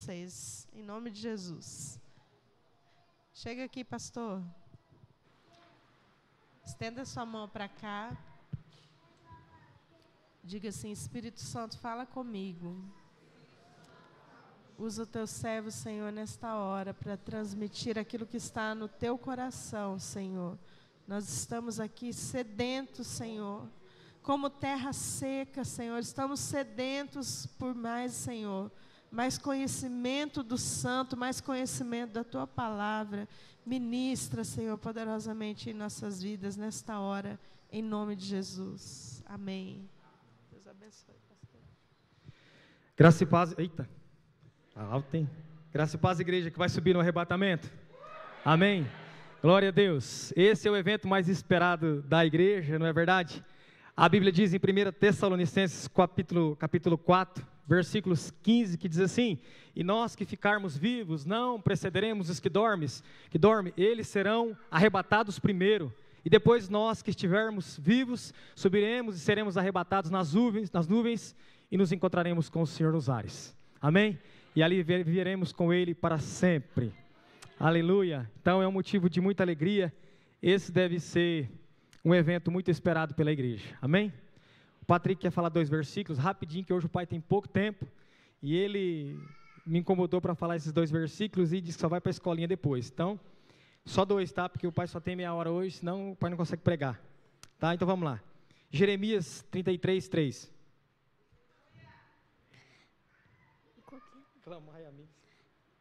vocês, em nome de Jesus. Chega aqui, pastor. Estenda sua mão para cá. Diga assim: Espírito Santo, fala comigo. Usa o teu servo, Senhor, nesta hora para transmitir aquilo que está no teu coração, Senhor. Nós estamos aqui sedentos, Senhor, como terra seca, Senhor. Estamos sedentos por mais, Senhor, mais conhecimento do Santo, mais conhecimento da tua palavra. Ministra, Senhor, poderosamente em nossas vidas nesta hora, em nome de Jesus. Amém. Deus abençoe, pastor. Graça e paz. Eita. Alto, hein? Graça e paz, igreja, que vai subir no arrebatamento. Amém. Glória a Deus. Esse é o evento mais esperado da igreja, não é verdade? A Bíblia diz em 1 Tessalonicenses capítulo 4, versículos 15, que diz assim: e nós que ficarmos vivos, não precederemos os que dormem, eles serão arrebatados primeiro. E depois nós que estivermos vivos, subiremos e seremos arrebatados nas nuvens e nos encontraremos com o Senhor nos ares. Amém? E ali viveremos com Ele para sempre. Aleluia. Então é um motivo de muita alegria. Esse deve ser um evento muito esperado pela igreja. Amém? O Patrick quer falar 2 versículos, rapidinho, que hoje o pai tem pouco tempo. E ele me incomodou para falar esses 2 versículos e disse que só vai para a escolinha depois. Então, só 2, tá? Porque o pai só tem meia hora hoje, senão o pai não consegue pregar. Tá? Então vamos lá. Jeremias 33, 3.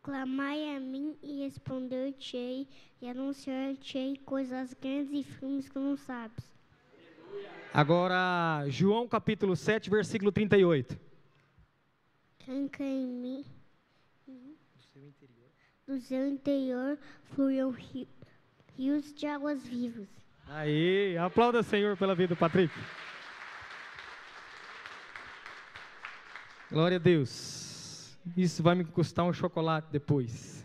Clamai a mim e responder-te-ei e anunciar-te-ei coisas grandes e firmes que não sabes. Agora, João capítulo 7, versículo 38. Arranca em mim, do seu interior fluirão rios de águas vivas. Aí, aplauda o Senhor pela vida do Patrick. Glória a Deus. Isso vai me custar um chocolate depois.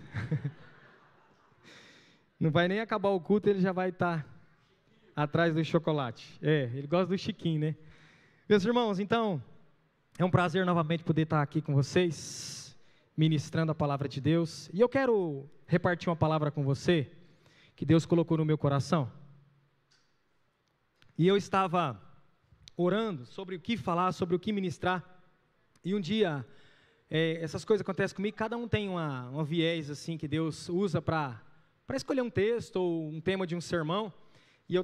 Não vai nem acabar o culto, ele já vai estar atrás do chocolate. Ele gosta do chiquinho, né? Meus irmãos, então, é um prazer novamente poder estar aqui com vocês, ministrando a palavra de Deus. E eu quero repartir uma palavra com você, que Deus colocou no meu coração. E eu estava orando sobre o que falar, sobre o que ministrar. E um dia, essas coisas acontecem comigo, cada um tem uma viés assim, que Deus usa para escolher um texto ou um tema de um sermão. E eu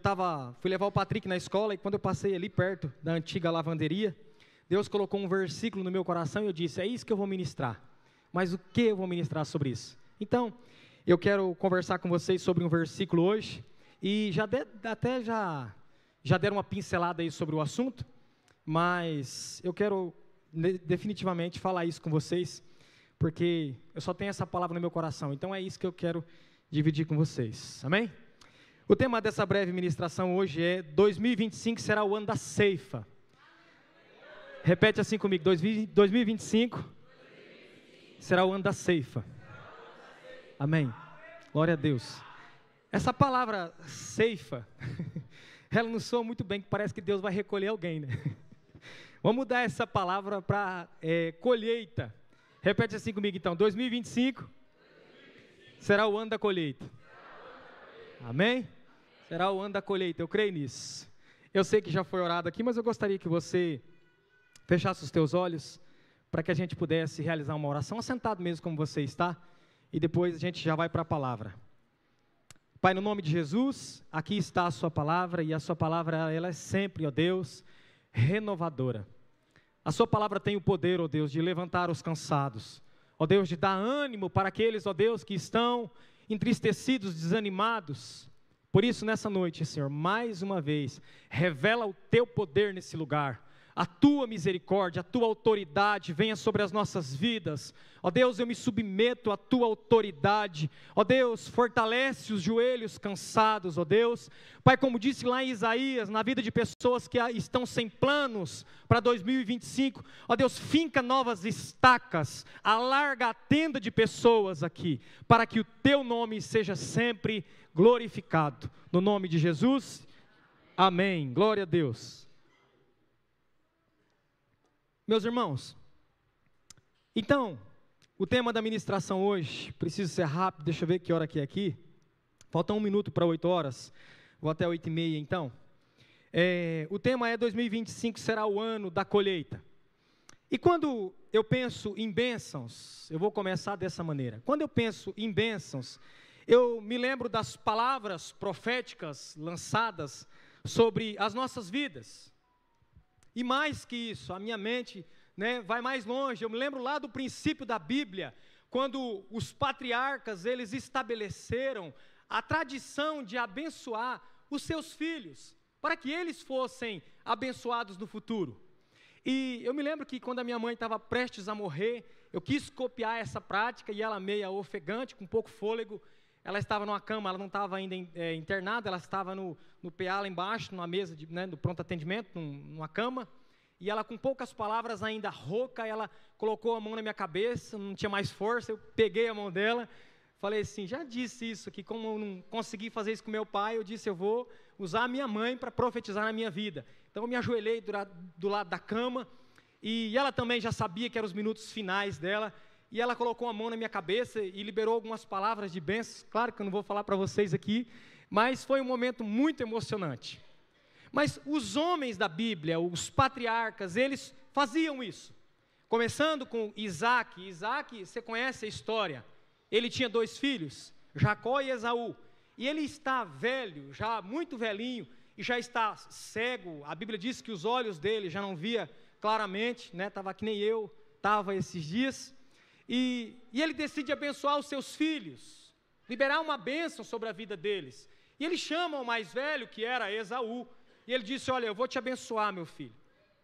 fui levar o Patrick na escola, e quando eu passei ali perto da antiga lavanderia, Deus colocou um versículo no meu coração e eu disse: é isso que eu vou ministrar. Mas o que eu vou ministrar sobre isso? Então, eu quero conversar com vocês sobre um versículo hoje, e já deram uma pincelada aí sobre o assunto, mas eu quero definitivamente falar isso com vocês, porque eu só tenho essa palavra no meu coração. Então é isso que eu quero dividir com vocês. Amém? O tema dessa breve ministração hoje é: 2025 será o ano da ceifa. Repete assim comigo: 2025 será o ano da ceifa. Amém. Glória a Deus. Essa palavra ceifa, ela não soa muito bem, que parece que Deus vai recolher alguém, né? Vamos mudar essa palavra para colheita. Repete assim comigo então: 2025 será o ano da colheita. Amém? Será o ano da colheita, eu creio nisso. Eu sei que já foi orado aqui, mas eu gostaria que você fechasse os teus olhos, para que a gente pudesse realizar uma oração, assentado mesmo como você está, e depois a gente já vai para a palavra. Pai, no nome de Jesus, aqui está a sua palavra, e a sua palavra, ela é sempre, ó Deus, renovadora. A sua palavra tem o poder, ó Deus, de levantar os cansados, ó Deus, de dar ânimo para aqueles, ó Deus, que estão entristecidos, desanimados. Por isso, nessa noite, Senhor, mais uma vez, revela o teu poder nesse lugar. A tua misericórdia, a tua autoridade venha sobre as nossas vidas. Ó Deus, eu me submeto à tua autoridade. Ó Deus, fortalece os joelhos cansados, ó Deus. Pai, como disse lá em Isaías, na vida de pessoas que estão sem planos para 2025, ó Deus, finca novas estacas, alarga a tenda de pessoas aqui, para que o teu nome seja sempre glorificado. No nome de Jesus, amém. Glória a Deus. Meus irmãos, então, O tema da ministração hoje, preciso ser rápido, deixa eu ver que hora que é aqui. Falta 1 minuto para 8 horas, vou até 8h30 então. O tema é 2025 será o ano da colheita. E quando eu penso em bênçãos, eu vou começar dessa maneira. Quando eu penso em bênçãos, eu me lembro das palavras proféticas lançadas sobre as nossas vidas. E mais que isso, a minha mente, vai mais longe. Eu me lembro lá do princípio da Bíblia, quando os patriarcas, eles estabeleceram a tradição de abençoar os seus filhos, para que eles fossem abençoados no futuro. E eu me lembro que quando a minha mãe estava prestes a morrer, eu quis copiar essa prática, e ela meia ofegante, com pouco fôlego, ela estava numa cama, ela não estava ainda internada, ela estava no PA lá embaixo, numa mesa do pronto atendimento, numa cama, e ela com poucas palavras ainda rouca, ela colocou a mão na minha cabeça, não tinha mais força, eu peguei a mão dela, falei assim, já disse isso aqui, como eu não consegui fazer isso com meu pai, eu disse, eu vou usar a minha mãe para profetizar na minha vida. Então eu me ajoelhei do lado da cama, e ela também já sabia que eram os minutos finais dela, e ela colocou a mão na minha cabeça e liberou algumas palavras de bênçãos, claro que eu não vou falar para vocês aqui, mas foi um momento muito emocionante. Mas os homens da Bíblia, os patriarcas, eles faziam isso, começando com Isaac. Isaac, você conhece a história, ele tinha 2 filhos, Jacó e Esaú, e ele está velho, já muito velhinho, e já está cego. A Bíblia diz que os olhos dele já não via claramente, estava que nem eu estava esses dias, e ele decide abençoar os seus filhos, liberar uma bênção sobre a vida deles, e ele chama o mais velho, que era Esaú, e ele disse, olha, eu vou te abençoar, meu filho.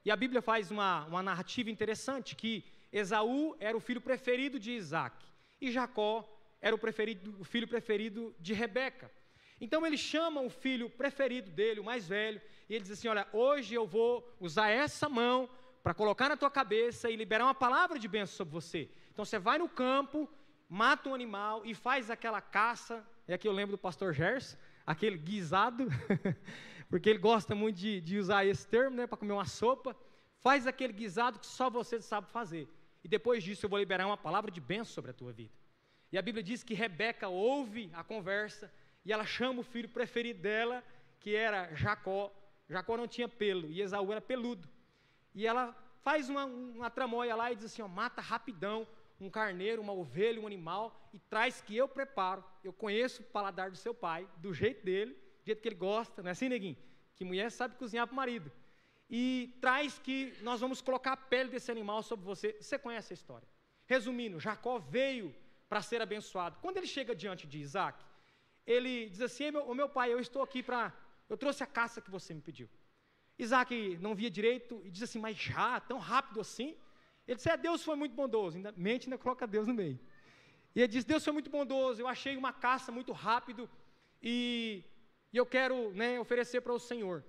E a Bíblia faz uma narrativa interessante, que Esaú era o filho preferido de Isaac, e Jacó era o filho preferido de Rebeca. Então ele chama o filho preferido dele, o mais velho, e ele diz assim, olha, hoje eu vou usar essa mão para colocar na tua cabeça e liberar uma palavra de bênção sobre você. Então você vai no campo, mata um animal e faz aquela caça, e aqui eu lembro do pastor Gerson, aquele guisado, porque ele gosta muito de usar esse termo, para comer uma sopa, faz aquele guisado que só você sabe fazer. E depois disso eu vou liberar uma palavra de bênção sobre a tua vida. E a Bíblia diz que Rebeca ouve a conversa, e ela chama o filho preferido dela, que era Jacó. Jacó não tinha pelo, e Esaú era peludo. E ela faz uma tramóia lá e diz assim, mata rapidão um carneiro, uma ovelha, um animal, e traz que eu preparo. Eu conheço o paladar do seu pai, do jeito dele, do jeito que ele gosta, não é assim, neguinho? Que mulher sabe cozinhar para o marido. E traz que nós vamos colocar a pele desse animal sobre você. Você conhece a história. Resumindo, Jacó veio para ser abençoado. Quando ele chega diante de Isaac, ele diz assim, meu pai, eu estou aqui eu trouxe a caça que você me pediu. Isaac não via direito e diz assim, mas já, tão rápido assim? Ele disse, Deus foi muito bondoso, ainda coloca Deus no meio. E ele diz, Deus foi muito bondoso, eu achei uma caça muito rápido e eu quero oferecer para o Senhor.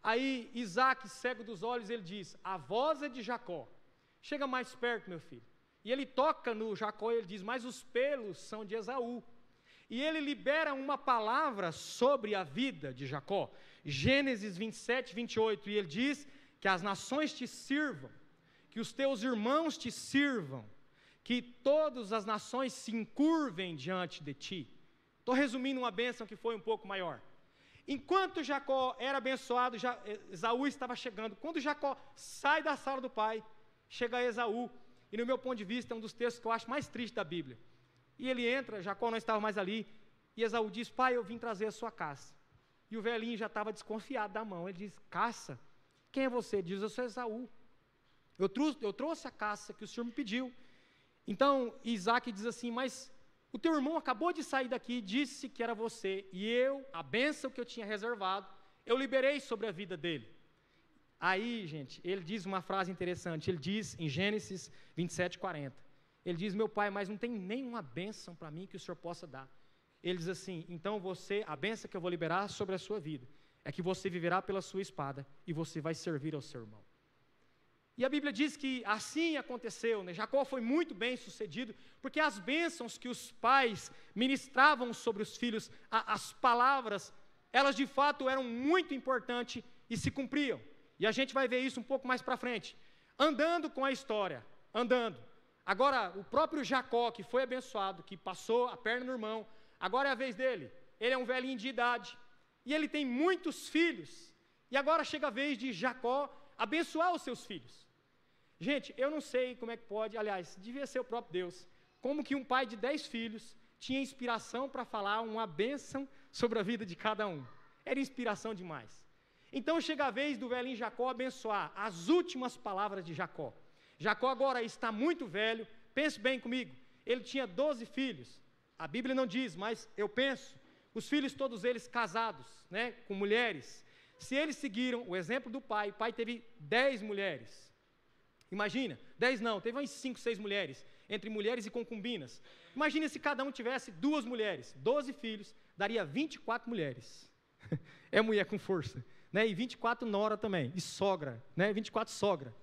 Aí Isaac, cego dos olhos, ele diz, a voz é de Jacó, chega mais perto, meu filho. E ele toca no Jacó e ele diz, mas os pelos são de Esaú. E ele libera uma palavra sobre a vida de Jacó, Gênesis 27, 28, e ele diz que as nações te sirvam, que os teus irmãos te sirvam, que todas as nações se encurvem diante de ti. Estou resumindo uma bênção que foi um pouco maior. Enquanto Jacó era abençoado, Esaú estava chegando. Quando Jacó sai da sala do pai, chega Esaú, e no meu ponto de vista é um dos textos que eu acho mais triste da Bíblia. E ele entra, Jacó não estava mais ali, e Esaú diz, pai, eu vim trazer a sua caça. E o velhinho já estava desconfiado da mão, ele diz, caça? Quem é você? Ele diz, eu sou Esaú. Eu trouxe a caça que o senhor me pediu. Então Isaac diz assim, mas o teu irmão acabou de sair daqui e disse que era você, e a bênção que eu tinha reservado, eu liberei sobre a vida dele. Aí, gente, ele diz uma frase interessante, ele diz em Gênesis 27, 40, ele diz, meu pai, mas não tem nenhuma bênção para mim que o senhor possa dar. Ele diz assim, então a bênção que eu vou liberar sobre a sua vida, é que você viverá pela sua espada, e você vai servir ao seu irmão. E a Bíblia diz que assim aconteceu, Jacó foi muito bem sucedido, porque as bênçãos que os pais ministravam sobre os filhos, as palavras, elas de fato eram muito importantes e se cumpriam. E a gente vai ver isso um pouco mais para frente. Andando com a história, Agora, o próprio Jacó, que foi abençoado, que passou a perna no irmão, agora é a vez dele. Ele é um velhinho de idade, e ele tem muitos filhos, e agora chega a vez de Jacó abençoar os seus filhos. Gente, eu não sei como é que pode, aliás, devia ser o próprio Deus, como que um pai de 10 filhos tinha inspiração para falar uma bênção sobre a vida de cada um. Era inspiração demais. Então chega a vez do velhinho Jacó abençoar as últimas palavras de Jacó. Jacó agora está muito velho, pense bem comigo, ele tinha 12 filhos, a Bíblia não diz, mas eu penso, os filhos todos eles casados, né, com mulheres. Se eles seguiram o exemplo do pai, o pai teve 10 mulheres. Imagina, 10 não, teve umas 5, 6 mulheres, entre mulheres e concubinas. Imagina se cada um tivesse 2 mulheres, 12 filhos, daria 24 mulheres. É mulher com força, né? E 24 nora também, e sogra, né? 24 sogra.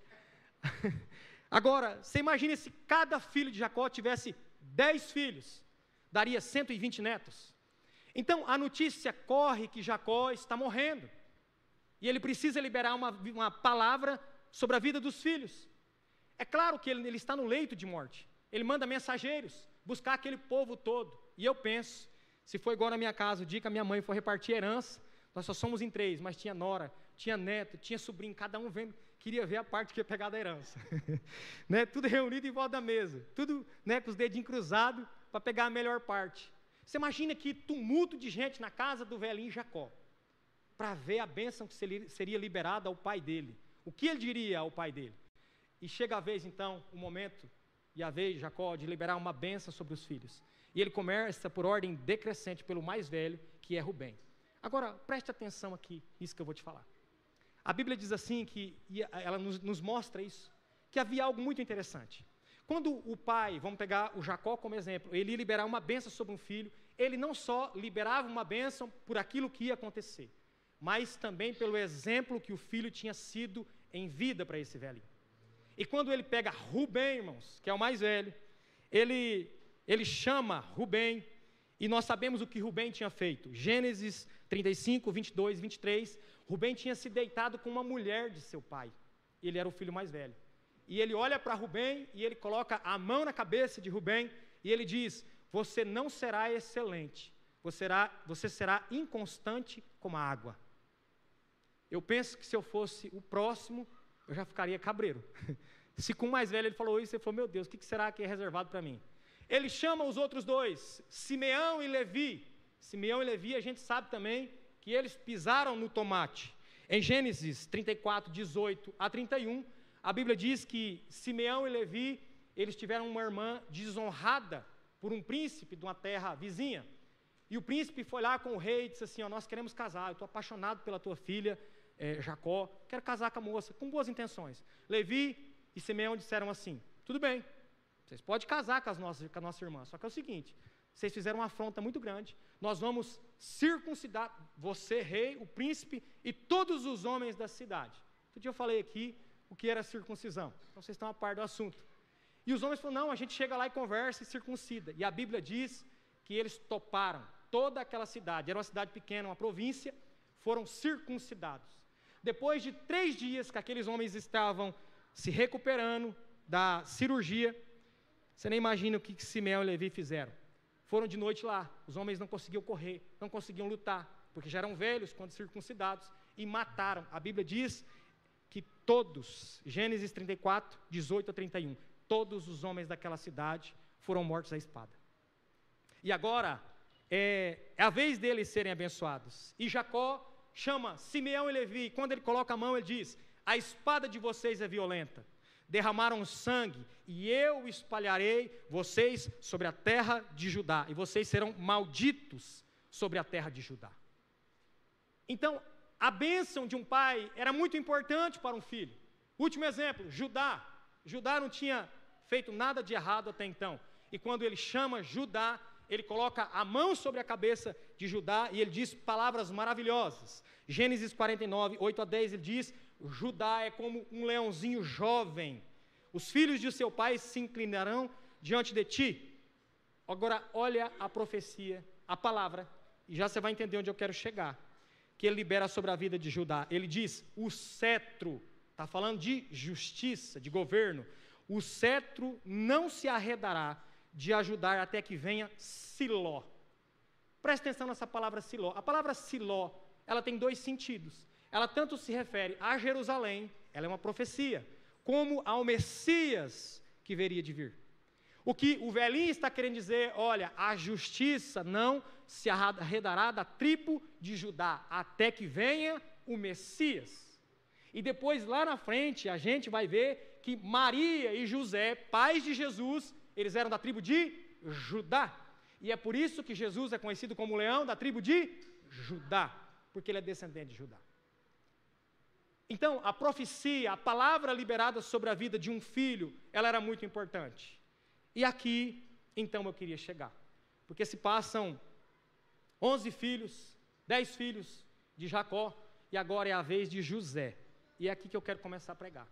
Agora, você imagina se cada filho de Jacó tivesse 10 filhos, daria 120 netos. Então, a notícia corre que Jacó está morrendo, e ele precisa liberar uma palavra sobre a vida dos filhos. É claro que ele está no leito de morte, ele manda mensageiros buscar aquele povo todo, e eu penso, se for igual na minha casa, o dia que a minha mãe for repartir herança, nós só somos em 3, mas tinha nora, tinha neto, tinha sobrinho, cada um vendo, queria ver a parte que ia pegar da herança. Né? Tudo reunido em volta da mesa, tudo, né, com os dedinhos cruzados para pegar a melhor parte. Você imagina que tumulto de gente na casa do velhinho Jacó, para ver a bênção que seria liberada ao pai dele. O que ele diria ao pai dele? E chega a vez então, o momento, e a vez Jacó de liberar uma bênção sobre os filhos. E ele começa por ordem decrescente pelo mais velho, que é Rubem. Agora, preste atenção aqui, nisso que eu vou te falar. A Bíblia diz assim, e ela nos mostra isso, que havia algo muito interessante. Quando o pai, vamos pegar o Jacó como exemplo, ele ia liberar uma bênção sobre um filho, ele não só liberava uma bênção por aquilo que ia acontecer, mas também pelo exemplo que o filho tinha sido em vida para esse velhinho. E quando ele pega Rubem, irmãos, que é o mais velho, ele chama Rubem, e nós sabemos o que Rubem tinha feito. Gênesis 35, 22, 23, Rubem tinha se deitado com uma mulher de seu pai. Ele era o filho mais velho. E ele olha para Rubem e ele coloca a mão na cabeça de Rubem e ele diz: você não será excelente, você será inconstante como a água. Eu penso que se eu fosse o próximo, eu já ficaria cabreiro. Se com o mais velho ele falou isso, ele falou: meu Deus, o que será que é reservado para mim? Ele chama os outros dois, Simeão e Levi. Simeão e Levi, a gente sabe também que eles pisaram no tomate. Em Gênesis 34, 18 a 31, a Bíblia diz que Simeão e Levi, eles tiveram uma irmã desonrada por um príncipe de uma terra vizinha. E o príncipe foi lá com o rei e disse assim: ó, nós queremos casar, eu estou apaixonado pela tua filha, Jacó, quero casar com a moça, com boas intenções. Levi e Simeão disseram assim: tudo bem, vocês podem casar com a nossa irmã, só que é o seguinte, vocês fizeram uma afronta muito grande, nós vamos circuncidar você, rei, o príncipe e todos os homens da cidade. Outro dia eu falei aqui o que era circuncisão, então vocês estão a par do assunto. E os homens falaram: não, a gente chega lá e conversa e circuncida. E a Bíblia diz que eles toparam toda aquela cidade, era uma cidade pequena, uma província, foram circuncidados. Depois de 3 dias que aqueles homens estavam se recuperando da cirurgia, você nem imagina o que Simeão e Levi fizeram. Foram de noite lá, os homens não conseguiam correr, não conseguiam lutar, porque já eram velhos quando circuncidados, e mataram. A Bíblia diz que todos, Gênesis 34, 18 a 31, todos os homens daquela cidade foram mortos à espada. E agora, é a vez deles serem abençoados. E Jacó chama Simeão e Levi, e quando ele coloca a mão, ele diz: a espada de vocês é violenta, derramaram sangue, e eu espalharei vocês sobre a terra de Judá, e vocês serão malditos sobre a terra de Judá. Então, a bênção de um pai era muito importante para um filho. Último exemplo, Judá. Judá não tinha feito nada de errado até então, e quando ele chama Judá, ele coloca a mão sobre a cabeça de Judá, e ele diz palavras maravilhosas. Gênesis 49, 8 a 10, ele diz: Judá é como um leãozinho jovem, os filhos de seu pai se inclinarão diante de ti. Agora, olha a profecia, a palavra, e já você vai entender onde eu quero chegar, que ele libera sobre a vida de Judá. Ele diz: o cetro, está falando de justiça, de governo, o cetro não se arredará de ajudar até que venha Siló. Presta atenção nessa palavra Siló. A palavra Siló, ela tem dois sentidos. Ela tanto se refere a Jerusalém, ela é uma profecia, como ao Messias que veria de vir. O que o velhinho está querendo dizer, olha, a justiça não se arredará da tribo de Judá, até que venha o Messias. E depois, lá na frente, a gente vai ver que Maria e José, pais de Jesus, eles eram da tribo de Judá. E é por isso que Jesus é conhecido como o leão da tribo de Judá, porque ele é descendente de Judá. Então, a profecia, a palavra liberada sobre a vida de um filho, ela era muito importante. E aqui, então, eu queria chegar. Porque se passam 11 filhos, 10 filhos de Jacó, e agora é a vez de José. E é aqui que eu quero começar a pregar.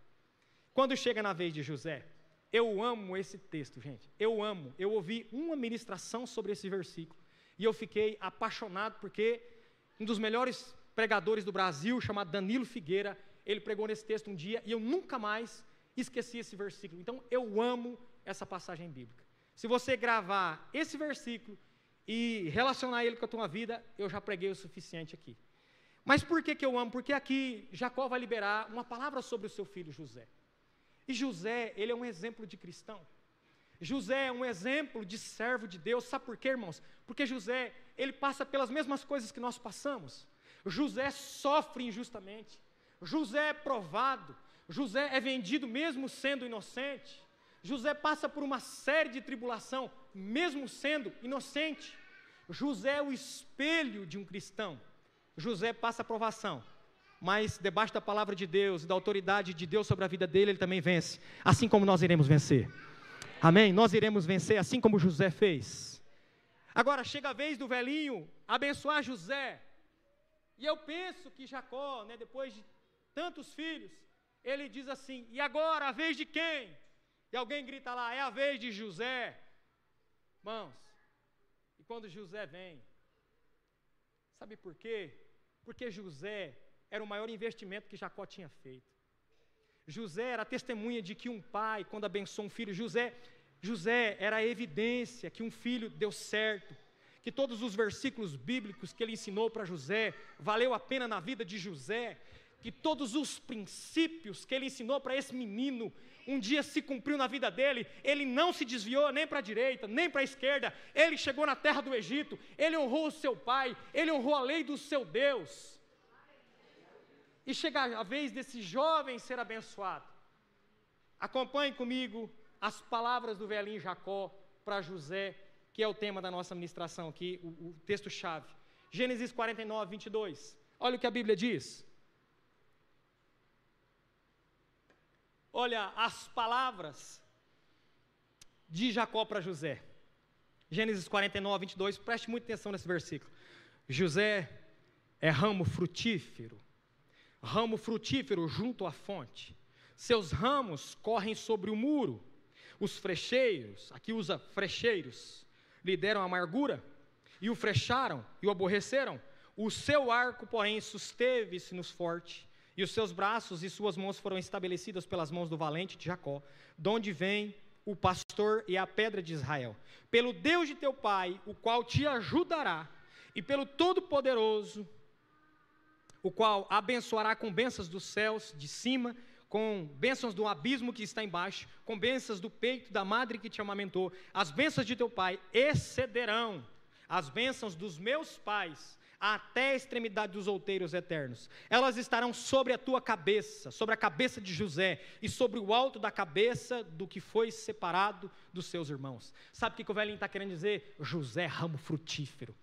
Quando chega na vez de José, eu amo esse texto, gente. Eu amo. Eu ouvi uma ministração sobre esse versículo, e eu fiquei apaixonado, porque um dos melhores pregadores do Brasil, chamado Danilo Figueira, ele pregou nesse texto um dia, e eu nunca mais esqueci esse versículo. Então, eu amo essa passagem bíblica. Se você gravar esse versículo e relacionar ele com a tua vida, eu já preguei o suficiente aqui. Mas por que eu amo? Porque aqui Jacó vai liberar uma palavra sobre o seu filho José. E José, ele é um exemplo de cristão. José é um exemplo de servo de Deus. Sabe por quê, irmãos? Porque José, ele passa pelas mesmas coisas que nós passamos. José sofre injustamente. José é provado. José é vendido mesmo sendo inocente. José passa por uma série de tribulação, mesmo sendo inocente. José é o espelho de um cristão. José passa provação, mas debaixo da palavra de Deus, da autoridade de Deus sobre a vida dele, ele também vence, assim como nós iremos vencer. Amém? Nós iremos vencer, assim como José fez. Agora chega a vez do velhinho abençoar José, e eu penso que Jacó, depois de tantos filhos, ele diz assim, e agora a vez de quem? E alguém grita lá, é a vez de José. Irmãos, e quando José vem, sabe por quê? Porque José era o maior investimento que Jacó tinha feito. José era a testemunha de que um pai, quando abençoa um filho, José era a evidência que um filho deu certo, que todos os versículos bíblicos que ele ensinou para José, valeu a pena na vida de José, que todos os princípios que ele ensinou para esse menino, um dia se cumpriu na vida dele. Ele não se desviou nem para a direita, nem para a esquerda. Ele chegou na terra do Egito, ele honrou o seu pai, ele honrou a lei do seu Deus. E chega a vez desse jovem ser abençoado. Acompanhe comigo as palavras do velhinho Jacó para José, que é o tema da nossa ministração aqui, o texto-chave. Gênesis 49, 22. Olha o que a Bíblia diz. Olha as palavras de Jacó para José. Gênesis 49, 22, preste muita atenção nesse versículo. José é ramo frutífero junto à fonte. Seus ramos correm sobre o muro. Os frecheiros, aqui usa frecheiros, lhe deram amargura, e o frecharam e o aborreceram. O seu arco, porém, susteve-se nos forte, e os seus braços e suas mãos foram estabelecidas pelas mãos do valente de Jacó, de onde vem o pastor e a pedra de Israel. Pelo Deus de teu pai, o qual te ajudará, e pelo Todo-Poderoso, o qual abençoará com bênçãos dos céus de cima, com bênçãos do abismo que está embaixo, com bênçãos do peito da madre que te amamentou. As bênçãos de teu pai excederão as bênçãos dos meus pais, até a extremidade dos outeiros eternos. Elas estarão sobre a tua cabeça, sobre a cabeça de José, e sobre o alto da cabeça do que foi separado dos seus irmãos. Sabe o que o velhinho está querendo dizer? José, ramo frutífero.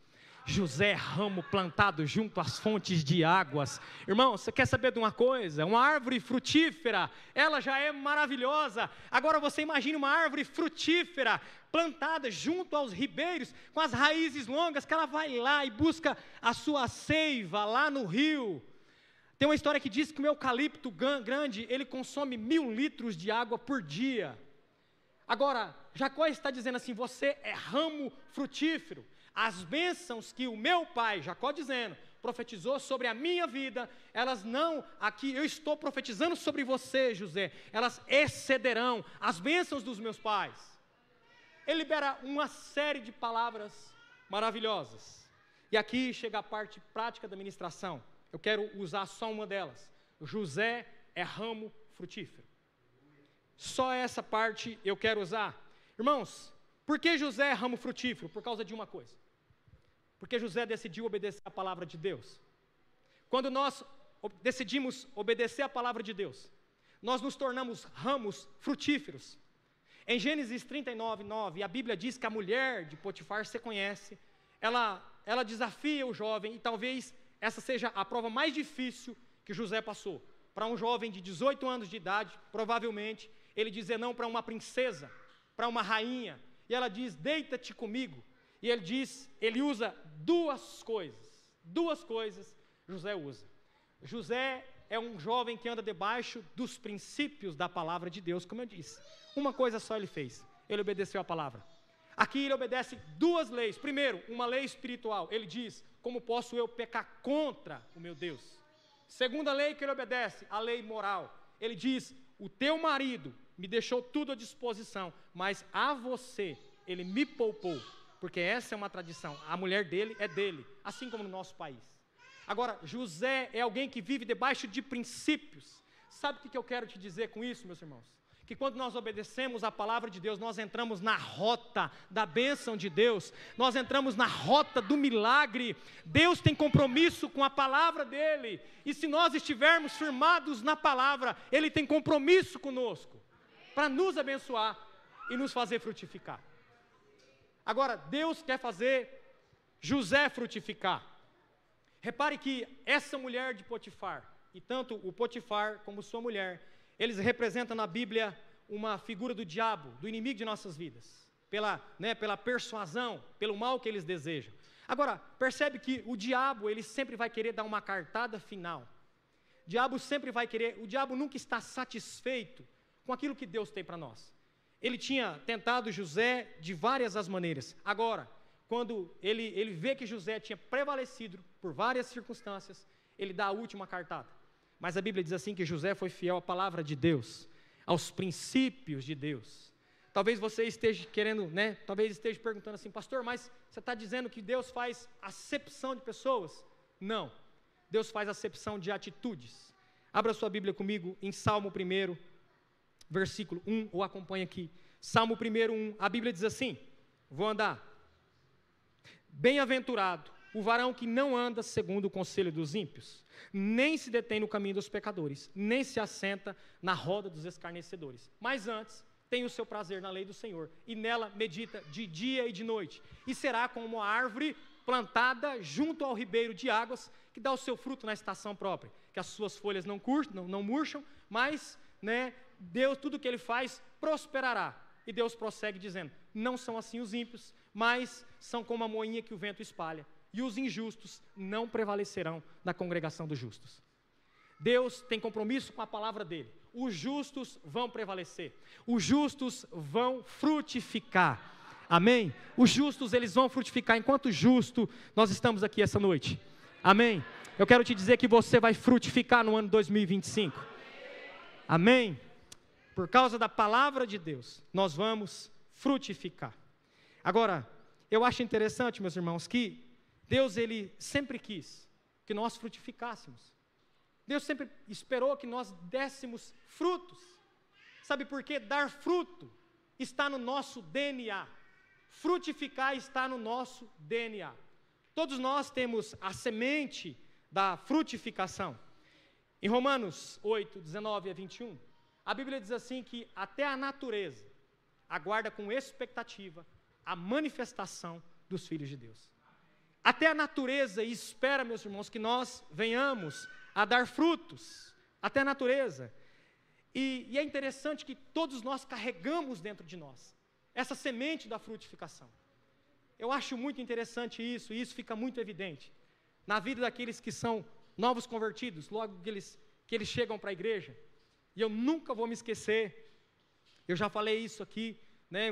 José, ramo plantado junto às fontes de águas. Irmão, você quer saber de uma coisa? Uma árvore frutífera, ela já é maravilhosa. Agora você imagine uma árvore frutífera, plantada junto aos ribeiros, com as raízes longas, que ela vai lá e busca a sua seiva lá no rio. Tem uma história que diz que o eucalipto grande, ele consome 1000 litros de água por dia. Agora, Jacó está dizendo assim, você é ramo frutífero. As bênçãos que o meu pai, Jacó dizendo, profetizou sobre a minha vida, elas não, aqui eu estou profetizando sobre você, José, elas excederão as bênçãos dos meus pais. Ele libera uma série de palavras maravilhosas. E aqui chega a parte prática da ministração. Eu quero usar só uma delas. José é ramo frutífero. Só essa parte eu quero usar. Irmãos, por que José é ramo frutífero? Por causa de uma coisa. Porque José decidiu obedecer a palavra de Deus. Quando nós decidimos obedecer a palavra de Deus, nós nos tornamos ramos frutíferos. Em Gênesis 39:9, a Bíblia diz que a mulher de Potifar, você conhece, ela desafia o jovem, e talvez essa seja a prova mais difícil que José passou. Para um jovem de 18 anos de idade, provavelmente, ele dizer não para uma princesa, para uma rainha, e ela diz, deita-te comigo, e ele usa duas coisas José usa. José é um jovem que anda debaixo dos princípios da palavra de Deus, como eu disse. Uma coisa só ele fez, ele obedeceu a palavra. Aqui ele obedece duas leis. Primeiro, uma lei espiritual. Ele diz, como posso eu pecar contra o meu Deus? Segunda lei que ele obedece, a lei moral. Ele diz, o teu marido me deixou tudo à disposição, mas a você ele me poupou, porque essa é uma tradição. A mulher dele é dele, assim como no nosso país. Agora, José é alguém que vive debaixo de princípios. Sabe o que eu quero te dizer com isso, meus irmãos? Que quando nós obedecemos a palavra de Deus, nós entramos na rota da bênção de Deus, nós entramos na rota do milagre. Deus tem compromisso com a palavra dele, e se nós estivermos firmados na palavra, ele tem compromisso conosco, para nos abençoar e nos fazer frutificar. Agora, Deus quer fazer José frutificar. Repare que essa mulher de Potifar, e tanto o Potifar como sua mulher, eles representam na Bíblia uma figura do diabo, do inimigo de nossas vidas, pela persuasão, pelo mal que eles desejam. Agora, percebe que o diabo, ele sempre vai querer dar uma cartada final. O diabo nunca está satisfeito com aquilo que Deus tem para nós. Ele tinha tentado José de várias as maneiras. Agora, quando ele vê que José tinha prevalecido por várias circunstâncias, ele dá a última cartada. Mas a Bíblia diz assim que José foi fiel à palavra de Deus, aos princípios de Deus. Talvez você esteja querendo, talvez esteja perguntando assim, pastor, mas você está dizendo que Deus faz acepção de pessoas? Não, Deus faz acepção de atitudes. Abra sua Bíblia comigo em Salmo 1, versículo 1, ou acompanha aqui. Salmo 1, 1, a Bíblia diz assim, vou andar. Bem-aventurado o varão que não anda segundo o conselho dos ímpios, nem se detém no caminho dos pecadores, nem se assenta na roda dos escarnecedores, mas antes tem o seu prazer na lei do Senhor, e nela medita de dia e de noite, e será como a árvore plantada junto ao ribeiro de águas, que dá o seu fruto na estação própria, que as suas folhas não murcham, mas Deus, tudo que ele faz, prosperará. E Deus prossegue dizendo, não são assim os ímpios, mas são como a moinha que o vento espalha, e os injustos não prevalecerão na congregação dos justos. Deus tem compromisso com a palavra dele. Os justos vão prevalecer. Os justos vão frutificar. Amém? Os justos, eles vão frutificar. Enquanto justo, nós estamos aqui essa noite. Amém? Eu quero te dizer que você vai frutificar no ano 2025. Amém? Por causa da palavra de Deus, nós vamos frutificar. Agora, eu acho interessante, meus irmãos, que Deus, ele sempre quis que nós frutificássemos. Deus sempre esperou que nós dessemos frutos. Sabe por quê? Dar fruto está no nosso DNA. Frutificar está no nosso DNA. Todos nós temos a semente da frutificação. Em Romanos 8, 19 a 21, a Bíblia diz assim que até a natureza aguarda com expectativa a manifestação dos filhos de Deus. Até a natureza espera, meus irmãos, que nós venhamos a dar frutos, até a natureza. E é interessante que todos nós carregamos dentro de nós essa semente da frutificação. Eu acho muito interessante isso, e isso fica muito evidente na vida daqueles que são novos convertidos, logo que eles chegam para a igreja. E eu nunca vou me esquecer, eu já falei isso aqui,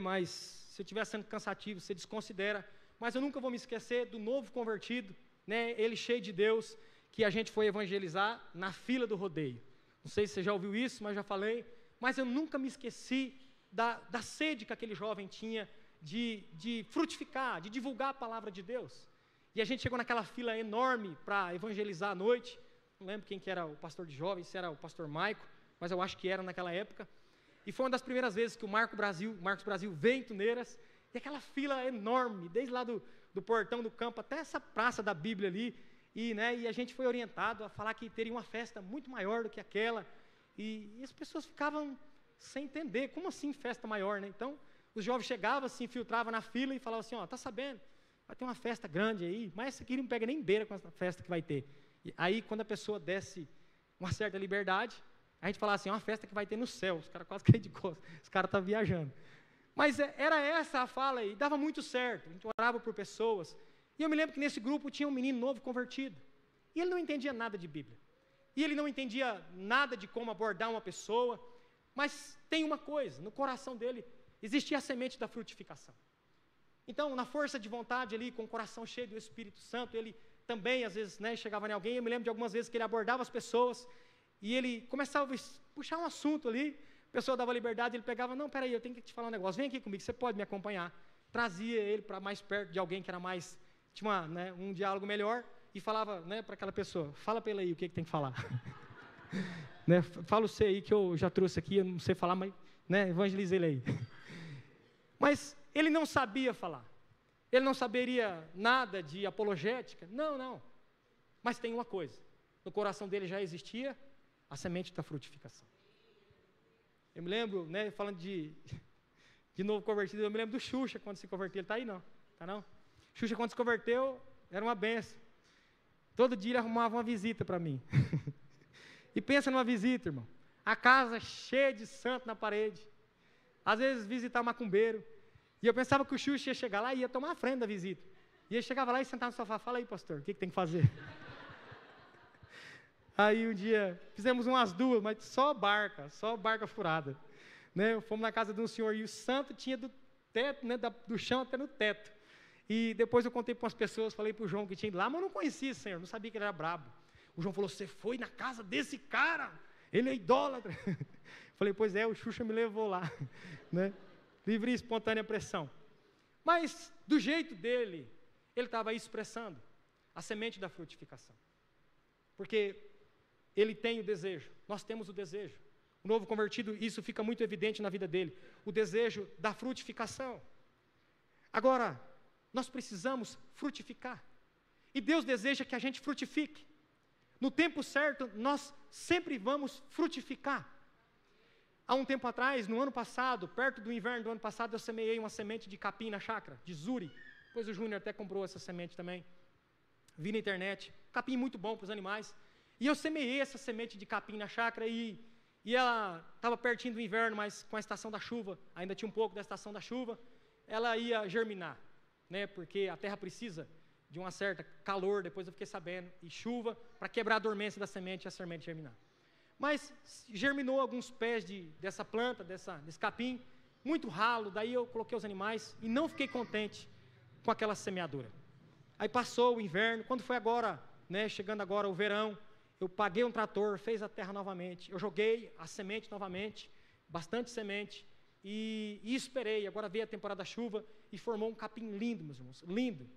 mas se eu estiver sendo cansativo, você desconsidera, mas eu nunca vou me esquecer do novo convertido, né, ele cheio de Deus, que a gente foi evangelizar na fila do rodeio. Não sei se você já ouviu isso, mas já falei. Mas eu nunca me esqueci da sede que aquele jovem tinha de frutificar, de divulgar a palavra de Deus. E a gente chegou naquela fila enorme para evangelizar à noite. Não lembro quem que era o pastor de jovens, se era o pastor Maico, mas eu acho que era naquela época. E foi uma das primeiras vezes que o Marcos Brasil veio em Tuneiras, e aquela fila enorme, desde lá do portão do campo até essa praça da Bíblia ali, e a gente foi orientado a falar que teria uma festa muito maior do que aquela, e as pessoas ficavam sem entender, como assim festa maior, né? Então, os jovens chegavam, se infiltravam na fila e falavam assim, tá sabendo, vai ter uma festa grande aí, mas essa aqui não pega nem beira com essa festa que vai ter. E aí, quando a pessoa desse uma certa liberdade, a gente falava assim, uma festa que vai ter no céu, os caras quase caíram de costas, os caras estavam viajando. Mas era essa a fala e dava muito certo, a gente orava por pessoas. E eu me lembro que nesse grupo tinha um menino novo convertido, e ele não entendia nada de Bíblia, e ele não entendia nada de como abordar uma pessoa, mas tem uma coisa, no coração dele existia a semente da frutificação. Então, na força de vontade ali, com o coração cheio do Espírito Santo, ele também, às vezes, chegava em alguém, eu me lembro de algumas vezes que ele abordava as pessoas, e ele começava a puxar um assunto ali, a pessoa dava liberdade, ele pegava, não, peraí, eu tenho que te falar um negócio, vem aqui comigo, você pode me acompanhar. Trazia ele para mais perto de alguém que era mais, tinha um diálogo melhor, e falava para aquela pessoa, fala para ele aí o que tem que falar. Fala você aí que eu já trouxe aqui, eu não sei falar, mas evangeliza ele aí. Mas ele não sabia falar, ele não saberia nada de apologética, não, mas tem uma coisa, no coração dele já existia a semente da frutificação. Eu me lembro, falando de novo convertido, eu me lembro do Xuxa quando se converteu, ele está aí não? Está não? Xuxa quando se converteu, era uma benção, todo dia ele arrumava uma visita para mim, e pensa numa visita, irmão, a casa cheia de santo na parede, às vezes visitar macumbeiro, e eu pensava que o Xuxa ia chegar lá e ia tomar a frente da visita, e ele chegava lá e sentava no sofá, fala aí pastor, o que tem que fazer? Aí um dia, fizemos umas duas, mas só barca furada, fomos na casa de um senhor, e o santo tinha do teto, do chão até no teto, e depois eu contei para umas pessoas, falei para o João que tinha ido lá, mas eu não conhecia esse senhor, não sabia que ele era brabo. O João falou, você foi na casa desse cara? Ele é idólatra. Falei, pois é, o Xuxa me levou lá, livre e espontânea pressão. Mas, do jeito dele, ele estava expressando a semente da frutificação. Porque ele tem o desejo, nós temos o desejo. O novo convertido, isso fica muito evidente na vida dele, o desejo da frutificação. Agora, nós precisamos frutificar. E Deus deseja que a gente frutifique. No tempo certo, nós sempre vamos frutificar. Há um tempo atrás, no ano passado, perto do inverno do ano passado, eu semeei uma semente de capim na chácara, de zuri. Depois o Júnior até comprou essa semente também. Vi na internet, capim muito bom para os animais. E eu semeei essa semente de capim na chácara e ela estava pertinho do inverno, mas com a estação da chuva, ainda tinha um pouco da estação da chuva, ela ia germinar, porque a terra precisa de uma certa calor, depois eu fiquei sabendo, e chuva, para quebrar a dormência da semente e a semente germinar. Mas germinou alguns pés dessa planta, desse capim, muito ralo, daí eu coloquei os animais e não fiquei contente com aquela semeadura. Aí passou o inverno, quando foi agora, chegando agora o verão, eu paguei um trator, fez a terra novamente, eu joguei a semente novamente, bastante semente, e esperei, agora veio a temporada da chuva e formou um capim lindo, meus irmãos, lindo.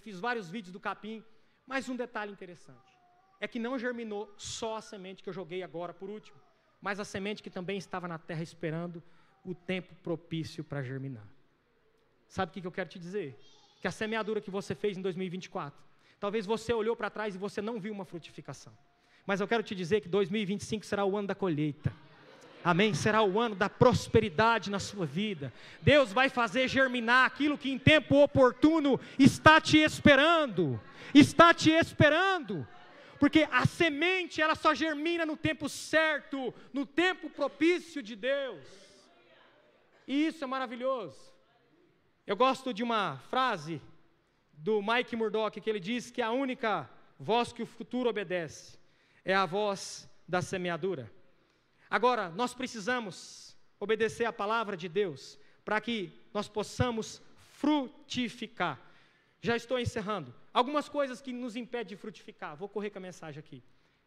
Fiz vários vídeos do capim, mas um detalhe interessante, é que não germinou só a semente que eu joguei agora por último, mas a semente que também estava na terra esperando o tempo propício para germinar. Sabe o que eu quero te dizer? Que a semeadura que você fez em 2024, talvez você olhou para trás e você não viu uma frutificação, mas eu quero te dizer que 2025 será o ano da colheita. Amém? Será o ano da prosperidade na sua vida. Deus vai fazer germinar aquilo que em tempo oportuno está te esperando. Está te esperando. Porque a semente, ela só germina no tempo certo, no tempo propício de Deus. E isso é maravilhoso. Eu gosto de uma frase do Mike Murdock, que ele diz que a única voz que o futuro obedece é a voz da semeadura. Agora, nós precisamos obedecer a palavra de Deus para que nós possamos frutificar. Já estou encerrando. Algumas coisas que nos impedem de frutificar. Vou correr com a mensagem aqui.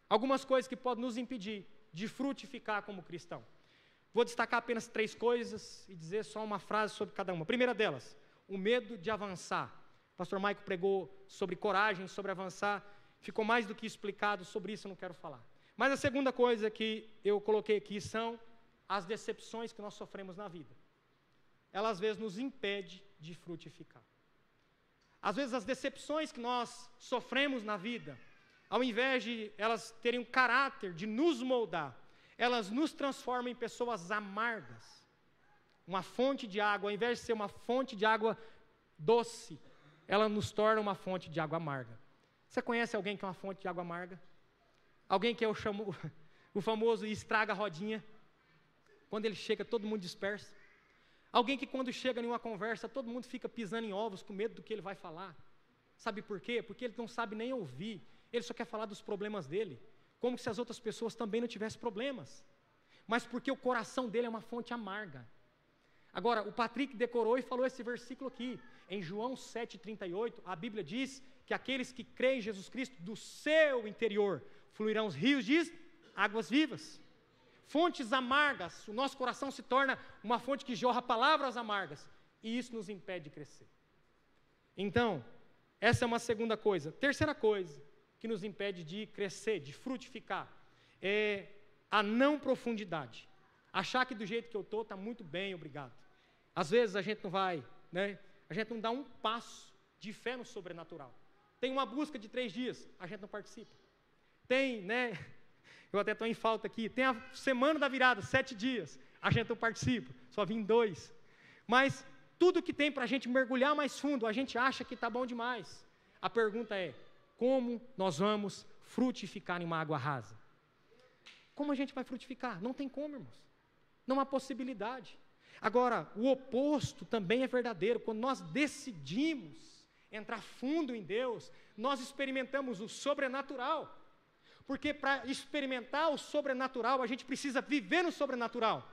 Algumas coisas que podem nos impedir de frutificar como cristão. Vou destacar apenas 3 coisas e dizer só uma frase sobre cada uma. A primeira delas, o medo de avançar. O pastor Maico pregou sobre coragem, sobre avançar. Ficou mais do que explicado, sobre isso eu não quero falar. Mas a segunda coisa que eu coloquei aqui são as decepções que nós sofremos na vida. Elas às vezes nos impedem de frutificar. Às vezes as decepções que nós sofremos na vida, ao invés de elas terem um caráter de nos moldar, elas nos transformam em pessoas amargas. Uma fonte de água, ao invés de ser uma fonte de água doce, ela nos torna uma fonte de água amarga. Você conhece alguém que é uma fonte de água amarga? Alguém que o famoso estraga a rodinha? Quando ele chega, todo mundo dispersa. Alguém que quando chega em uma conversa, todo mundo fica pisando em ovos com medo do que ele vai falar. Sabe por quê? Porque ele não sabe nem ouvir. Ele só quer falar dos problemas dele. Como se as outras pessoas também não tivessem problemas. Mas porque o coração dele é uma fonte amarga. Agora, o Patrick decorou e falou esse versículo aqui. Em João 7,38, a Bíblia diz que aqueles que creem em Jesus Cristo, do seu interior, fluirão os rios de águas vivas. Fontes amargas, o nosso coração se torna uma fonte que jorra palavras amargas. E isso nos impede de crescer. Então, essa é uma segunda coisa. Terceira coisa que nos impede de crescer, de frutificar, é a não profundidade. Achar que do jeito que eu estou está muito bem, obrigado. Às vezes a gente não vai, né? A gente não dá um passo de fé no sobrenatural. Tem uma busca de 3 dias, a gente não participa. Tem, né? Eu até estou em falta aqui. Tem a semana da virada, 7 dias, a gente não participa, só vim 2. Mas tudo que tem para a gente mergulhar mais fundo, a gente acha que está bom demais. A pergunta é, como nós vamos frutificar em uma água rasa? Como a gente vai frutificar? Não tem como, irmãos. Não há possibilidade. Agora, o oposto também é verdadeiro. Quando nós decidimos entrar fundo em Deus, nós experimentamos o sobrenatural. Porque para experimentar o sobrenatural, a gente precisa viver no sobrenatural.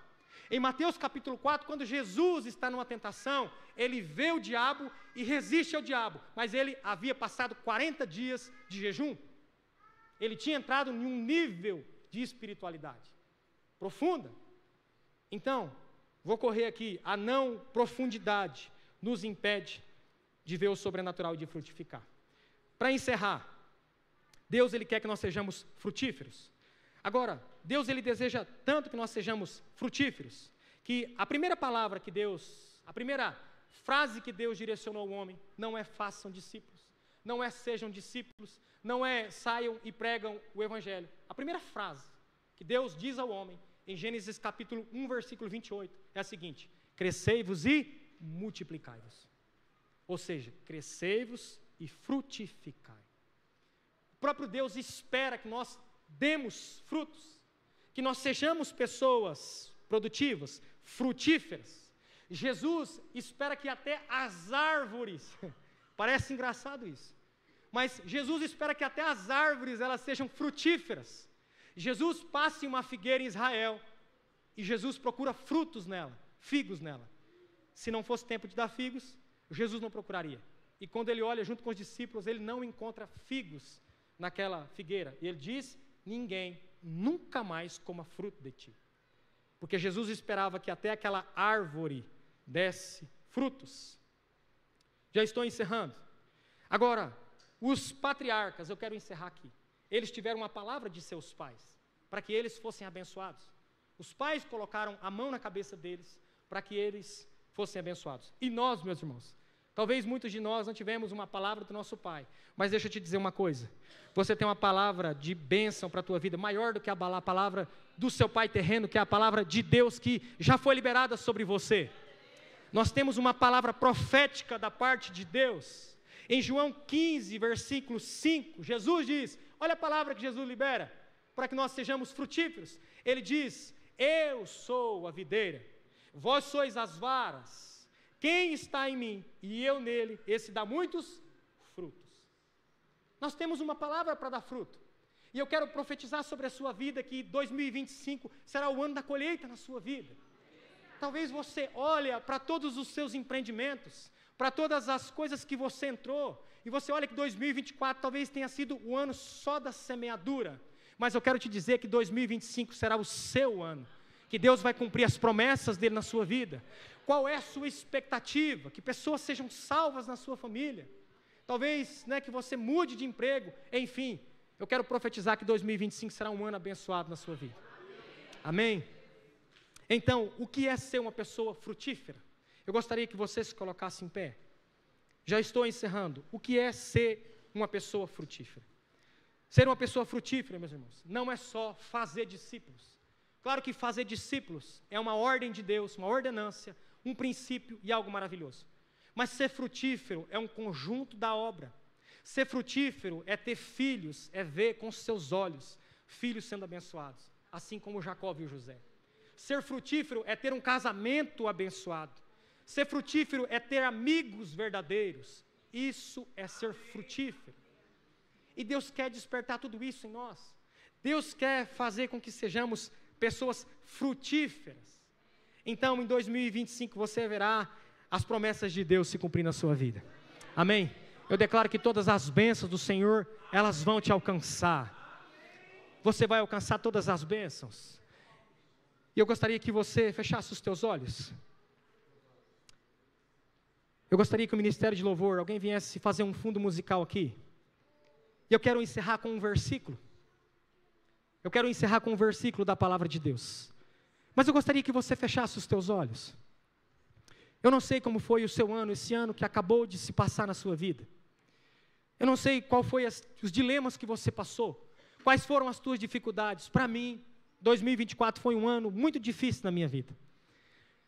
Em Mateus capítulo 4, quando Jesus está numa tentação, ele vê o diabo e resiste ao diabo. Mas ele havia passado 40 dias de jejum. Ele tinha entrado em um nível de espiritualidade profunda. Então, vou correr aqui, a não profundidade nos impede de ver o sobrenatural e de frutificar. Para encerrar, Deus ele quer que nós sejamos frutíferos. Agora, Deus ele deseja tanto que nós sejamos frutíferos, que a primeira palavra que Deus, a primeira frase que Deus direcionou ao homem, não é façam discípulos, não é sejam discípulos, não é saiam e pregam o evangelho. A primeira frase que Deus diz ao homem, em Gênesis capítulo 1, versículo 28, é a seguinte: crescei-vos e multiplicai-vos. Ou seja, crescei-vos e frutificai. O próprio Deus espera que nós demos frutos, que nós sejamos pessoas produtivas, frutíferas. Jesus espera que até as árvores, parece engraçado isso, mas Jesus espera que até as árvores elas sejam frutíferas. Jesus passa em uma figueira em Israel e Jesus procura frutos nela, figos nela. Se não fosse tempo de dar figos, Jesus não procuraria. E quando ele olha junto com os discípulos, ele não encontra figos naquela figueira. E ele diz, ninguém nunca mais coma fruto de ti. Porque Jesus esperava que até aquela árvore desse frutos. Já estou encerrando. Agora, os patriarcas, eu quero encerrar aqui. Eles tiveram uma palavra de seus pais, para que eles fossem abençoados. Os pais colocaram a mão na cabeça deles, para que eles fossem abençoados. E nós, meus irmãos, talvez muitos de nós não tivemos uma palavra do nosso pai, mas deixa eu te dizer uma coisa, você tem uma palavra de bênção para a tua vida, maior do que a palavra do seu pai terreno, que é a palavra de Deus que já foi liberada sobre você. Nós temos uma palavra profética da parte de Deus. Em João 15, versículo 5, Jesus diz, olha a palavra que Jesus libera, para que nós sejamos frutíferos. Ele diz, eu sou a videira, vós sois as varas, quem está em mim e eu nele, esse dá muitos frutos. Nós temos uma palavra para dar fruto, e eu quero profetizar sobre a sua vida, que 2025 será o ano da colheita na sua vida. Talvez você olhe para todos os seus empreendimentos, para todas as coisas que você entrou, e você olha que 2024 talvez tenha sido o ano só da semeadura, mas eu quero te dizer que 2025 será o seu ano, que Deus vai cumprir as promessas dele na sua vida. Qual é a sua expectativa? Que pessoas sejam salvas na sua família, talvez, que você mude de emprego, enfim, eu quero profetizar que 2025 será um ano abençoado na sua vida. Amém? Então, o que é ser uma pessoa frutífera? Eu gostaria que você se colocasse em pé. Já estou encerrando. O que é ser uma pessoa frutífera? Ser uma pessoa frutífera, meus irmãos, não é só fazer discípulos. Claro que fazer discípulos é uma ordem de Deus, uma ordenância, um princípio e algo maravilhoso. Mas ser frutífero é um conjunto da obra. Ser frutífero é ter filhos, é ver com seus olhos filhos sendo abençoados, assim como Jacó viu José. Ser frutífero é ter um casamento abençoado. Ser frutífero é ter amigos verdadeiros. Isso é ser frutífero. E Deus quer despertar tudo isso em nós. Deus quer fazer com que sejamos pessoas frutíferas. Então, em 2025, você verá as promessas de Deus se cumprir na sua vida. Amém? Eu declaro que todas as bênçãos do Senhor, elas vão te alcançar. Você vai alcançar todas as bênçãos. E eu gostaria que você fechasse os teus olhos. Eu gostaria que o Ministério de Louvor, alguém viesse fazer um fundo musical aqui. E eu quero encerrar com um versículo. Eu quero encerrar com um versículo da palavra de Deus. Mas eu gostaria que você fechasse os teus olhos. Eu não sei como foi o seu ano, esse ano que acabou de se passar na sua vida. Eu não sei qual foi os dilemas que você passou. Quais foram as tuas dificuldades. Para mim, 2024 foi um ano muito difícil na minha vida.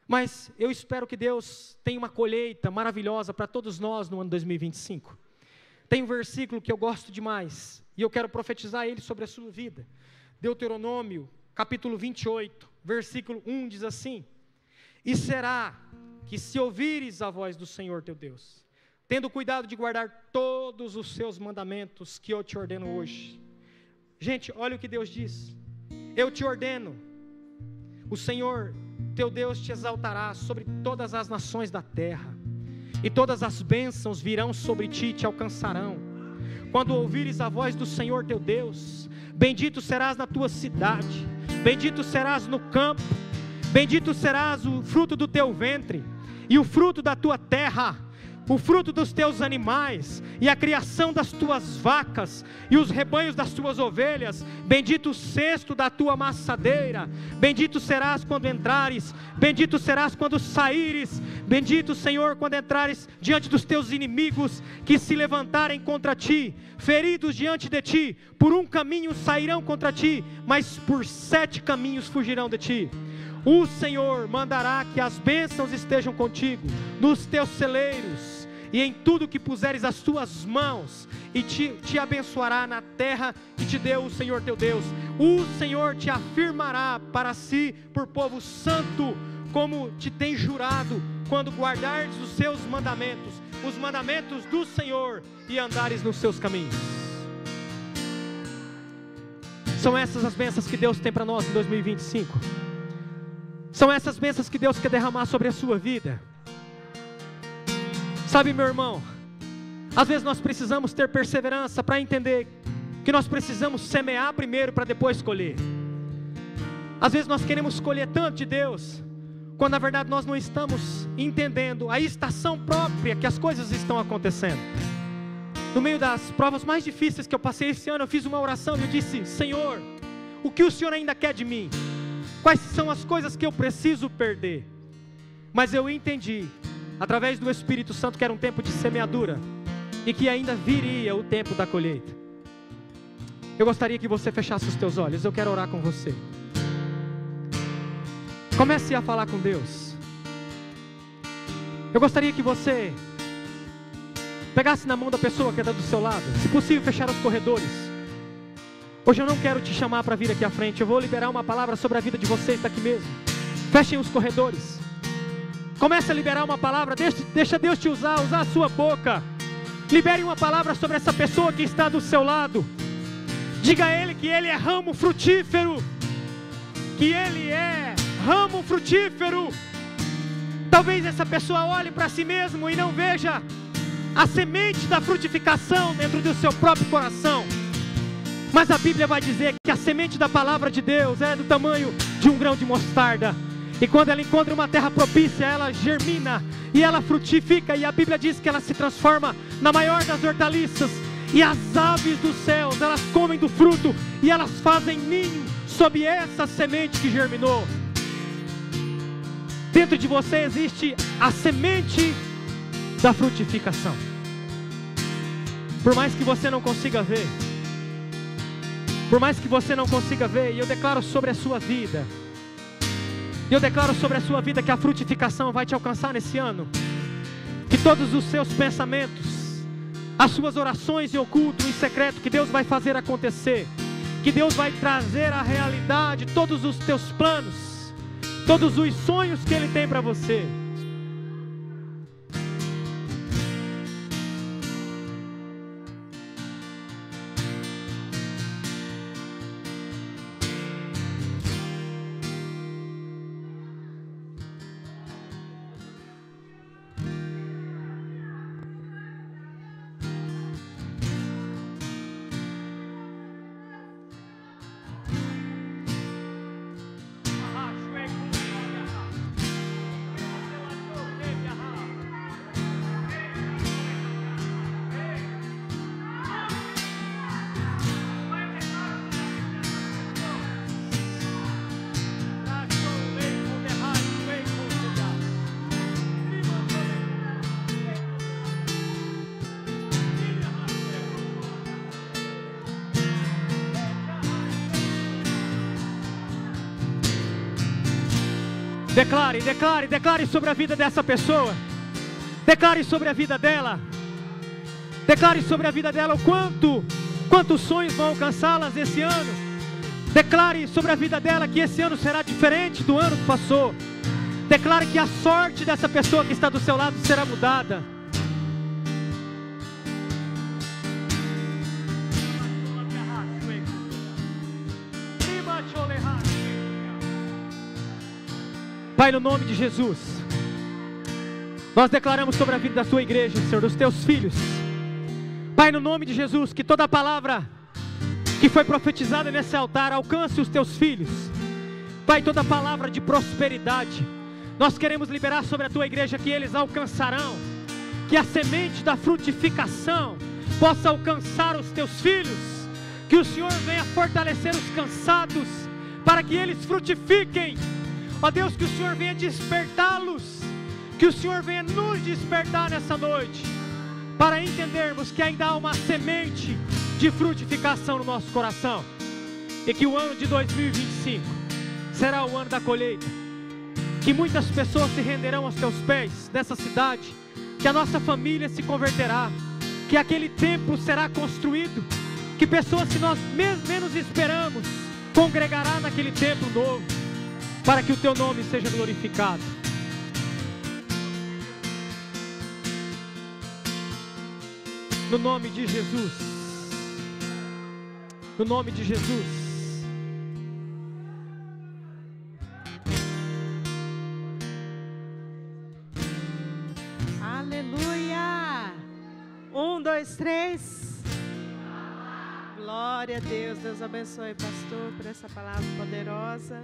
Mas eu espero que Deus tenha uma colheita maravilhosa para todos nós no ano 2025. Tem um versículo que eu gosto demais, e eu quero profetizar ele sobre a sua vida. Deuteronômio, capítulo 28, versículo 1 diz assim: E será que se ouvires a voz do Senhor teu Deus, tendo cuidado de guardar todos os seus mandamentos que eu te ordeno hoje. Gente, olha o que Deus diz. Eu te ordeno, o Senhor teu Deus te exaltará sobre todas as nações da terra, e todas as bênçãos virão sobre ti e te alcançarão. Quando ouvires a voz do Senhor teu Deus, bendito serás na tua cidade, bendito serás no campo, bendito serás o fruto do teu ventre, e o fruto da tua terra, o fruto dos teus animais, e a criação das tuas vacas, e os rebanhos das tuas ovelhas. Bendito o cesto da tua amassadeira. Bendito serás quando entrares, bendito serás quando saíres. Bendito, Senhor, quando entrares diante dos teus inimigos, que se levantarem contra ti. Feridos diante de ti, por um caminho sairão contra ti, mas por 7 caminhos fugirão de ti. O Senhor mandará que as bênçãos estejam contigo, nos teus celeiros, e em tudo que puseres as tuas mãos, e te abençoará na terra que te deu o Senhor teu Deus. O Senhor te afirmará para si por povo santo, como te tem jurado, quando guardares os seus mandamentos, os mandamentos do Senhor, e andares nos seus caminhos. São essas as bênçãos que Deus tem para nós em 2025. São essas bênçãos que Deus quer derramar sobre a sua vida. Sabe, meu irmão, às vezes nós precisamos ter perseverança para entender que nós precisamos semear primeiro para depois colher. Às vezes nós queremos colher tanto de Deus, quando na verdade nós não estamos entendendo a estação própria que as coisas estão acontecendo. No meio das provas mais difíceis que eu passei esse ano, eu fiz uma oração e eu disse: Senhor, o que o Senhor ainda quer de mim? Quais são as coisas que eu preciso perder? Mas eu entendi, através do Espírito Santo, que era um tempo de semeadura, e que ainda viria o tempo da colheita. Eu gostaria que você fechasse os teus olhos. Eu quero orar com você. Comece a falar com Deus. Eu gostaria que você pegasse na mão da pessoa que está do seu lado, se possível fechar os corredores. Hoje eu não quero te chamar para vir aqui à frente. Eu vou liberar uma palavra sobre a vida de vocês daqui mesmo. Fechem os corredores. Comece a liberar uma palavra. Deixa Deus te usar a sua boca. Libere uma palavra sobre essa pessoa que está do seu lado. Diga a ele que ele é ramo frutífero. Que ele é ramo frutífero. Talvez essa pessoa olhe para si mesmo e não veja a semente da frutificação dentro do seu próprio coração. Mas a Bíblia vai dizer que a semente da palavra de Deus é do tamanho de um grão de mostarda. E quando ela encontra uma terra propícia, ela germina e ela frutifica. E a Bíblia diz que ela se transforma na maior das hortaliças. E as aves dos céus, elas comem do fruto e elas fazem ninho sob essa semente que germinou. Dentro de você existe a semente da frutificação. Por mais que você não consiga ver, por mais que você não consiga ver, e eu declaro sobre a sua vida, eu declaro sobre a sua vida que a frutificação vai te alcançar nesse ano. Que todos os seus pensamentos, as suas orações em oculto, em secreto, que Deus vai fazer acontecer. Que Deus vai trazer à realidade todos os teus planos, todos os sonhos que Ele tem para você. Declare sobre a vida dessa pessoa. Declare sobre a vida dela. Declare sobre a vida dela o quantos sonhos vão alcançá-las esse ano. Declare sobre a vida dela que esse ano será diferente do ano que passou. Declare que a sorte dessa pessoa que está do seu lado será mudada. Pai, no nome de Jesus, nós declaramos sobre a vida da tua igreja, Senhor, dos teus filhos. Pai, no nome de Jesus, que toda palavra que foi profetizada nesse altar alcance os teus filhos. Pai, toda palavra de prosperidade, nós queremos liberar sobre a tua igreja que eles alcançarão. Que a semente da frutificação possa alcançar os teus filhos. Que o Senhor venha fortalecer os cansados para que eles frutifiquem. Ó Deus, que o Senhor venha despertá-los, que o Senhor venha nos despertar nessa noite, para entendermos que ainda há uma semente de frutificação no nosso coração, e que o ano de 2025 será o ano da colheita, que muitas pessoas se renderão aos teus pés nessa cidade, que a nossa família se converterá, que aquele templo será construído, que pessoas que nós menos esperamos congregará naquele templo novo, para que o teu nome seja glorificado. No nome de Jesus. No nome de Jesus. Aleluia. 1, 2, 3. Glória a Deus. Deus abençoe, pastor, por essa palavra poderosa.